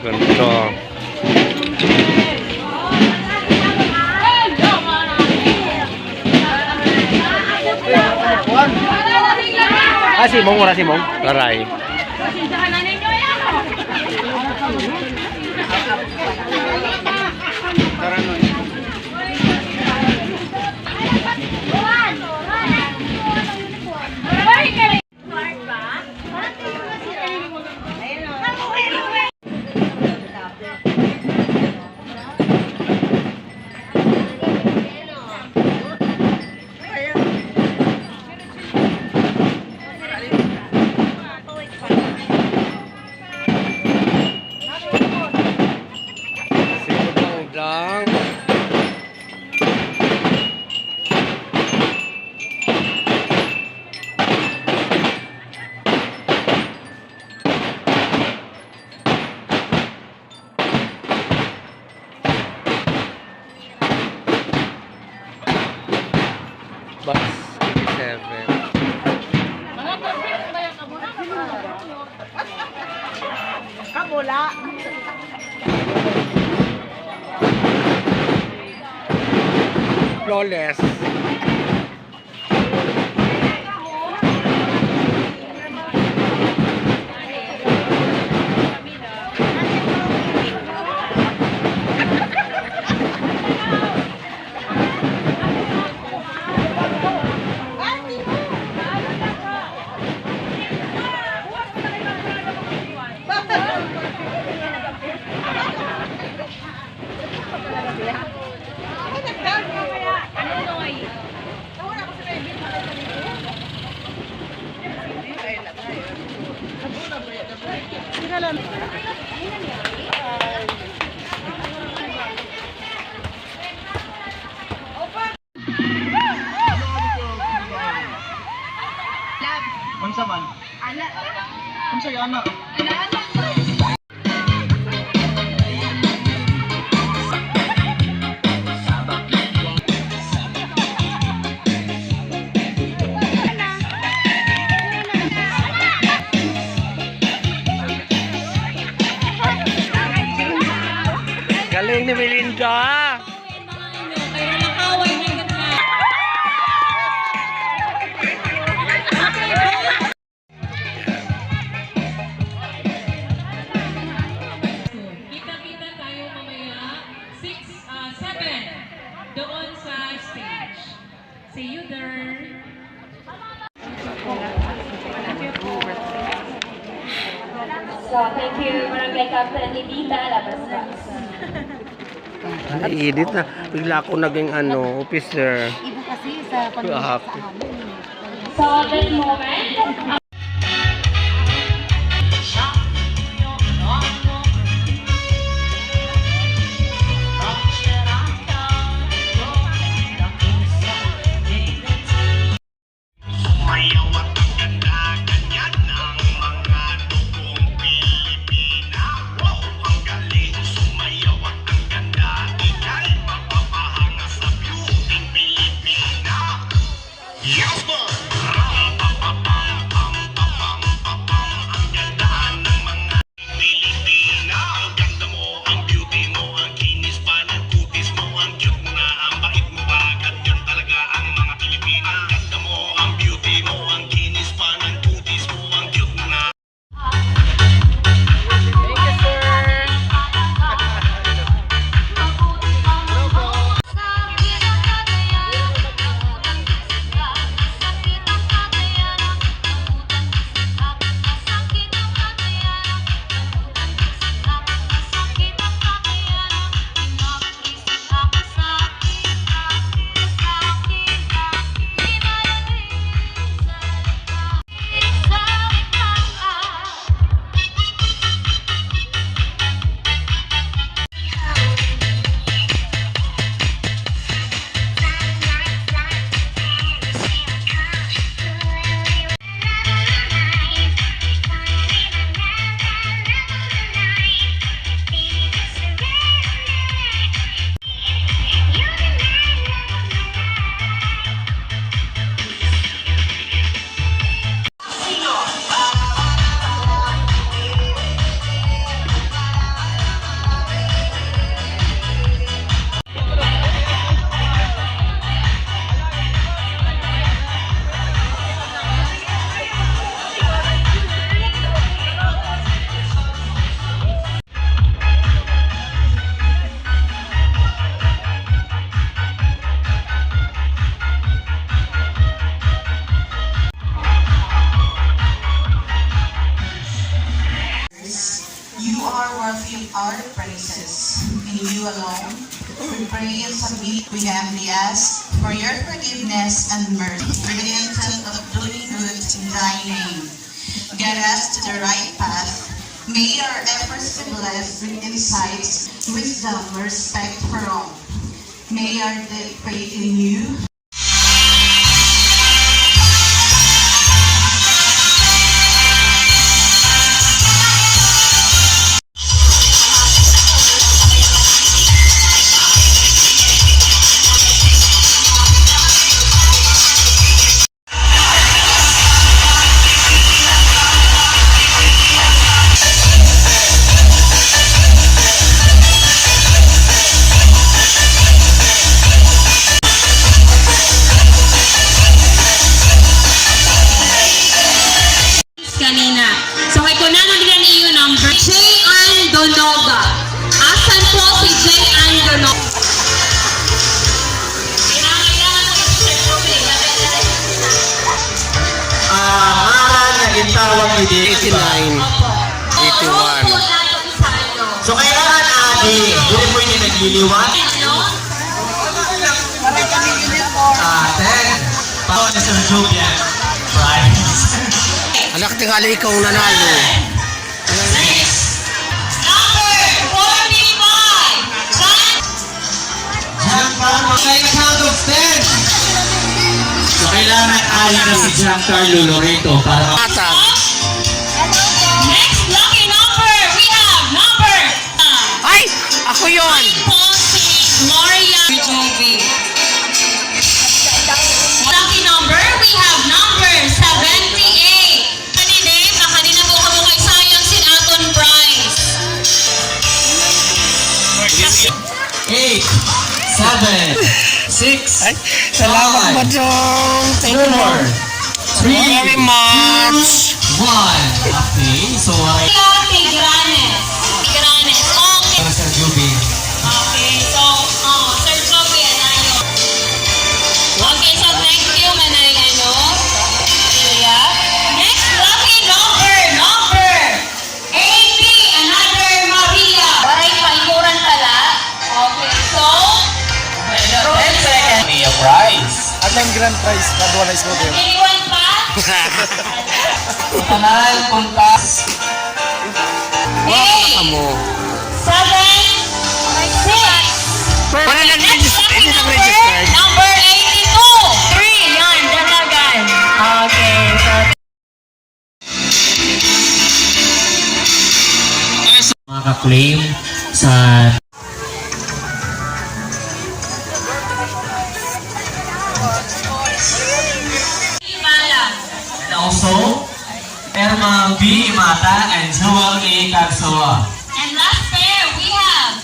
Ganito. Simong, ora Simong. Laray. Bus 87. Kabula. Flawless. Unsa man? Unsa yung anak? Galing ni Melinda. Kita-kita tayo mamaya 7 doon sa stage. See you there. So, thank you, Barangay Captain Lidita, labas na. Edit na. Bigla ako naging officer. Iba kasi sa Ah, pag-ibig sa amin. So, this moment, Yes, man! pray and submit, we humbly ask for your forgiveness and mercy. For the intent of doing good in thy name. Get us to the right path. May our efforts be blessed with insights, wisdom, respect for all. May our faith in you. Kanina. So, kay kunanan din iyo number. J.Ann Donoga. Asan po si J.Ann Donoga? Ngalan na gitawag ni Dave. 89. 81. So kailangan adi, hindi mo yung nagliliwan. 10. Pao ni Sir Julian. Prize. Anak, tingali ikaw nanalo. Giancarlo, kay count of 10. So kailangan adi na si Giancarlo Loreto para Atag. Next lucky number, we have number Ay! Ako yon. po si Gloria Jovi. Lucky number, we have number 78. Kanina po kamo kay sayang si Aton Bryce. 8, 7, 6, Ay, salamat Five. Badong. Thank you. 4, 3, Very much. 1. Okay, so Tigranes. Tigranes. Okay. Sir Juby. Okay, so, Sir Joby, anayo. Okay, so thank you, Manay, Ilya. Next lucky number 80, another Maria. Waray paikuran pala. Okay, so, 10 seconds. Mia Prize. At ang grand prize, kadwa na isko din. anyone pa? Kanal, Puntas. Hey, Amo. 7, 6. Wala Next nag-register. lucky Hindi number, nag-register. number 82. 3, yan, dalagan. Okay, so Mga ka-claim sa Imala. and also Erma B. Imata and Joel A. Carsoa. And last pair, we have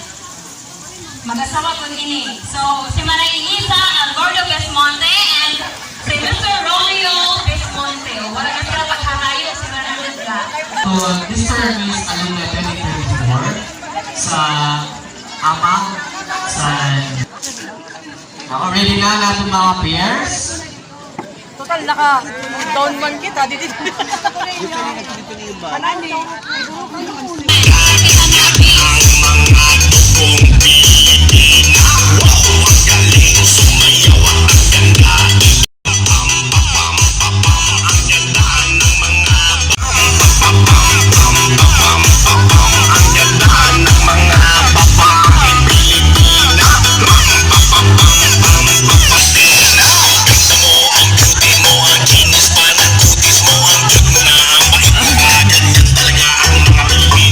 mag-asawa ko ini. So, si Maray Elisa Algordo Pesmonte and si Mr. Romeo Pesmonte. Wala na sila pagkakayo, si Maray Elisa. So, this term is Alumni 2024 sa Amang sa already na natin mga pairs. Total, naka-down man kita. Dito. Manani.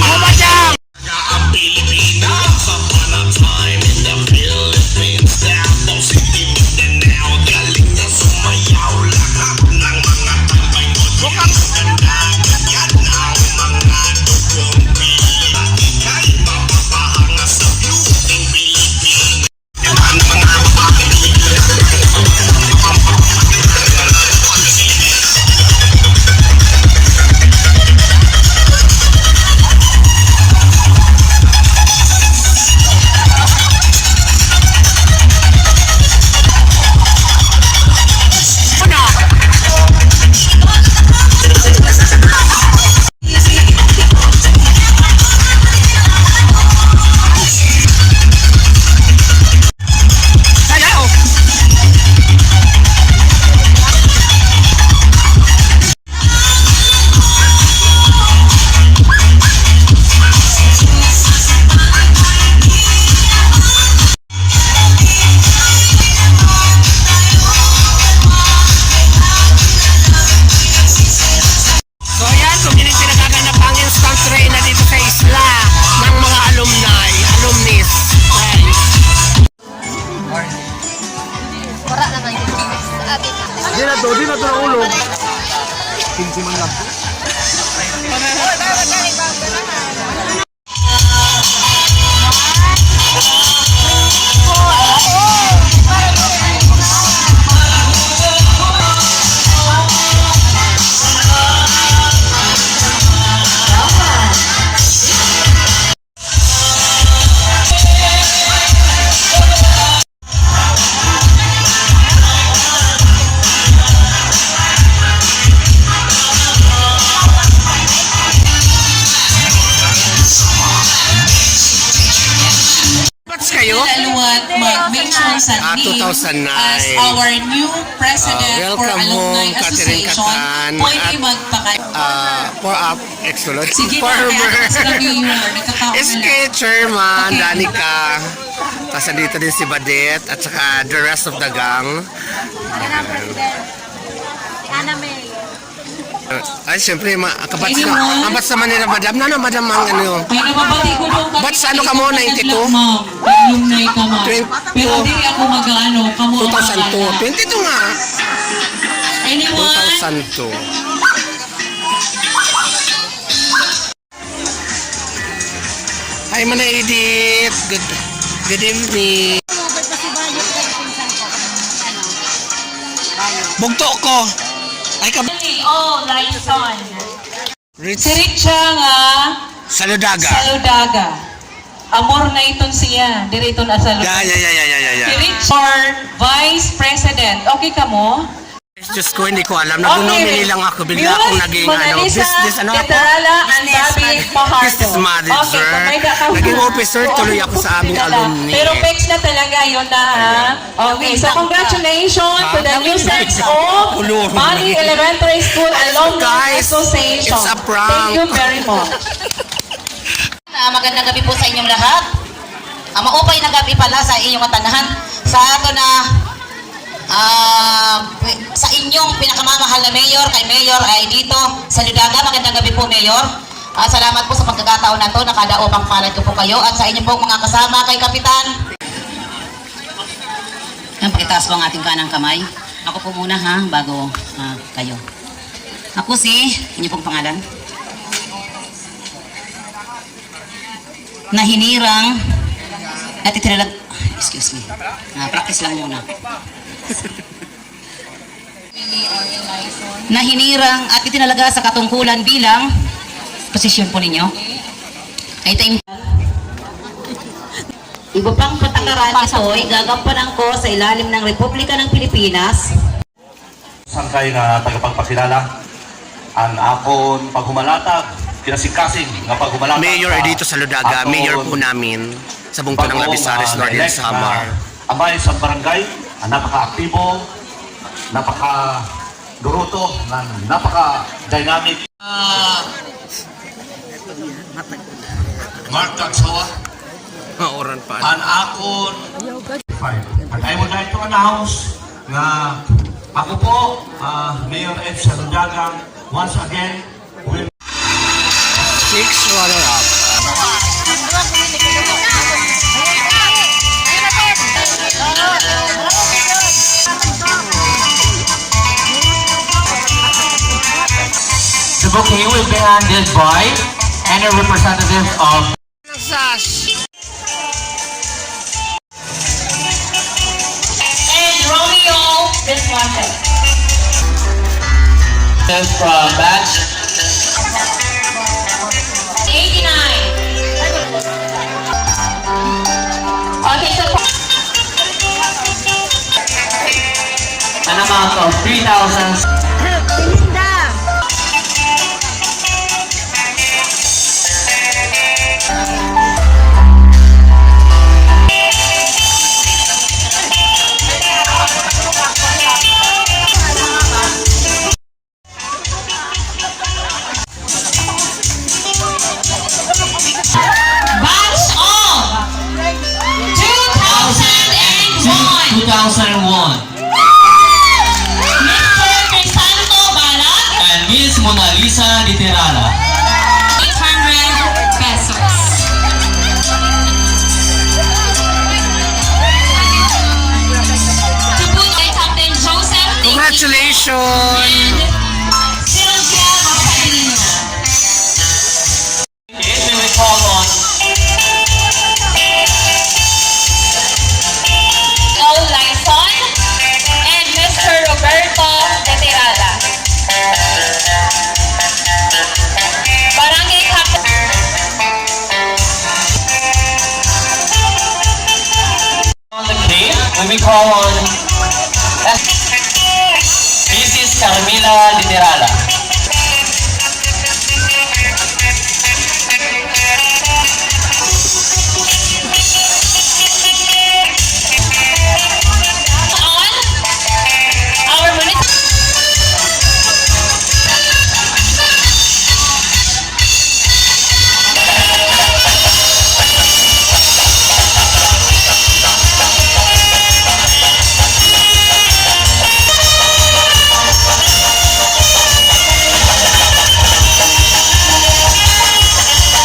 Oh my Bats kayo? Laluat mag-mention sa Ah, name 2009. as our new president for welcome Alumni home, Catherine Association. Catan. Pwede At- magpaka... For up, excellent. Sige na, Farmer. kaya sa New Year, nagkataon na SK lang. Chairman, Okay. Danica. Tapos dito din si Badet at saka the rest of the gang. Ay, siyempre, kabats na. Ang bats naman nila, madam. Madam ang ano. May nababati ko doon kami. Ba't sa ano ka mo, 92? Ma'am, alumni ka ma'am. 22. Pero di ako mag-ano, kamo ang 2002. mag-ala. 22 nga. Anyone? 2002. Hi, Mana Edith. Good evening. Bugto ko. Ay, Oh, Lyson. Rich. Si Richa nga, Saludaga. Saludaga. Amor na iton siya. Diriton na Saludaga. Yeah. Si Richard, Vice President. Okay ka mo? Diyos ko, hindi ko alam. Nag-nomini lang ako. Bigla akong naging ano. Business, ano ako? Tetrala and Bobby Pajardo. Business manager. Naging officer, tuloy ako sa aming alumni. Pero fix na talaga yun na ha. Okay, so congratulations to the new sets of Mali Elementary School Alumni Guys, Association. it's a prank. Thank you very much. Magandang gabi po sa inyong lahat. Maupay na gabi pala sa inyong tanahan. Sa ato na sa inyong pinakamamahal na mayor, kay Mayor ay dito sa Ludaga. Magandang gabi po, Mayor. Salamat po sa pagkakataon na to. Nakadaopang palad ko po kayo at sa inyong pong mga kasama kay Kapitan. Pakitaas po ang ating kanang kamay. Ako po muna ha, bago kayo. Ako si, inyong pong pangalan? Nahinirang at itinalag, excuse me, practice lang muna. Nahinirang at itinalaga sa katungkulan bilang posisyon po ninyo. Ay ito iba pang patakaran ito ay gagampanan ko sa ilalim ng Republika ng Pilipinas. Sangkay nga tagapagpakilala ang akon paghumalatag kinasikasing nga paghumalatag Mayor ay dito sa Ludaga. Mayor po namin sa bungto ng Labisares, Northern Samar. Amay sa barangay, napaka-aktibo, napaka-duruto, napaka-dynamic. Mark Tagsawa, Oran pa. an akon and I would like to announce na ako po, Mayor Ed Saludaga, once again will 6 runner-up. The bouquet will be handed by any representative of And Romeo Visconti. from batch 89. Okay, so an amount of 3,000. batch of 2001. 2001 Mr. Crisanto Balat, and Miss Mona Lisa Literala. 800 pesos. Tribute kay Captain Joseph Tinggi Congratulations! and Sylvia Bacalina. microphone. Mrs. Carmila Literala.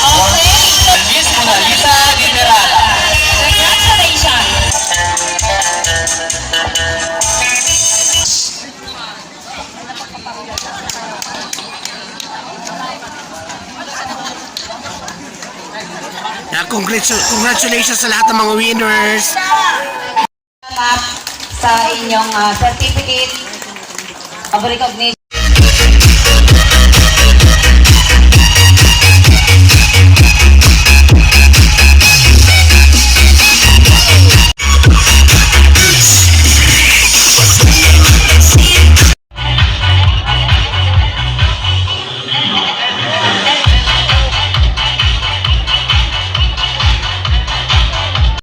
Our municipal Miss Mona Lisa Literala. Congratulations! Congratulations sa lahat ng mga winners. Sa inyong certificate of recognition.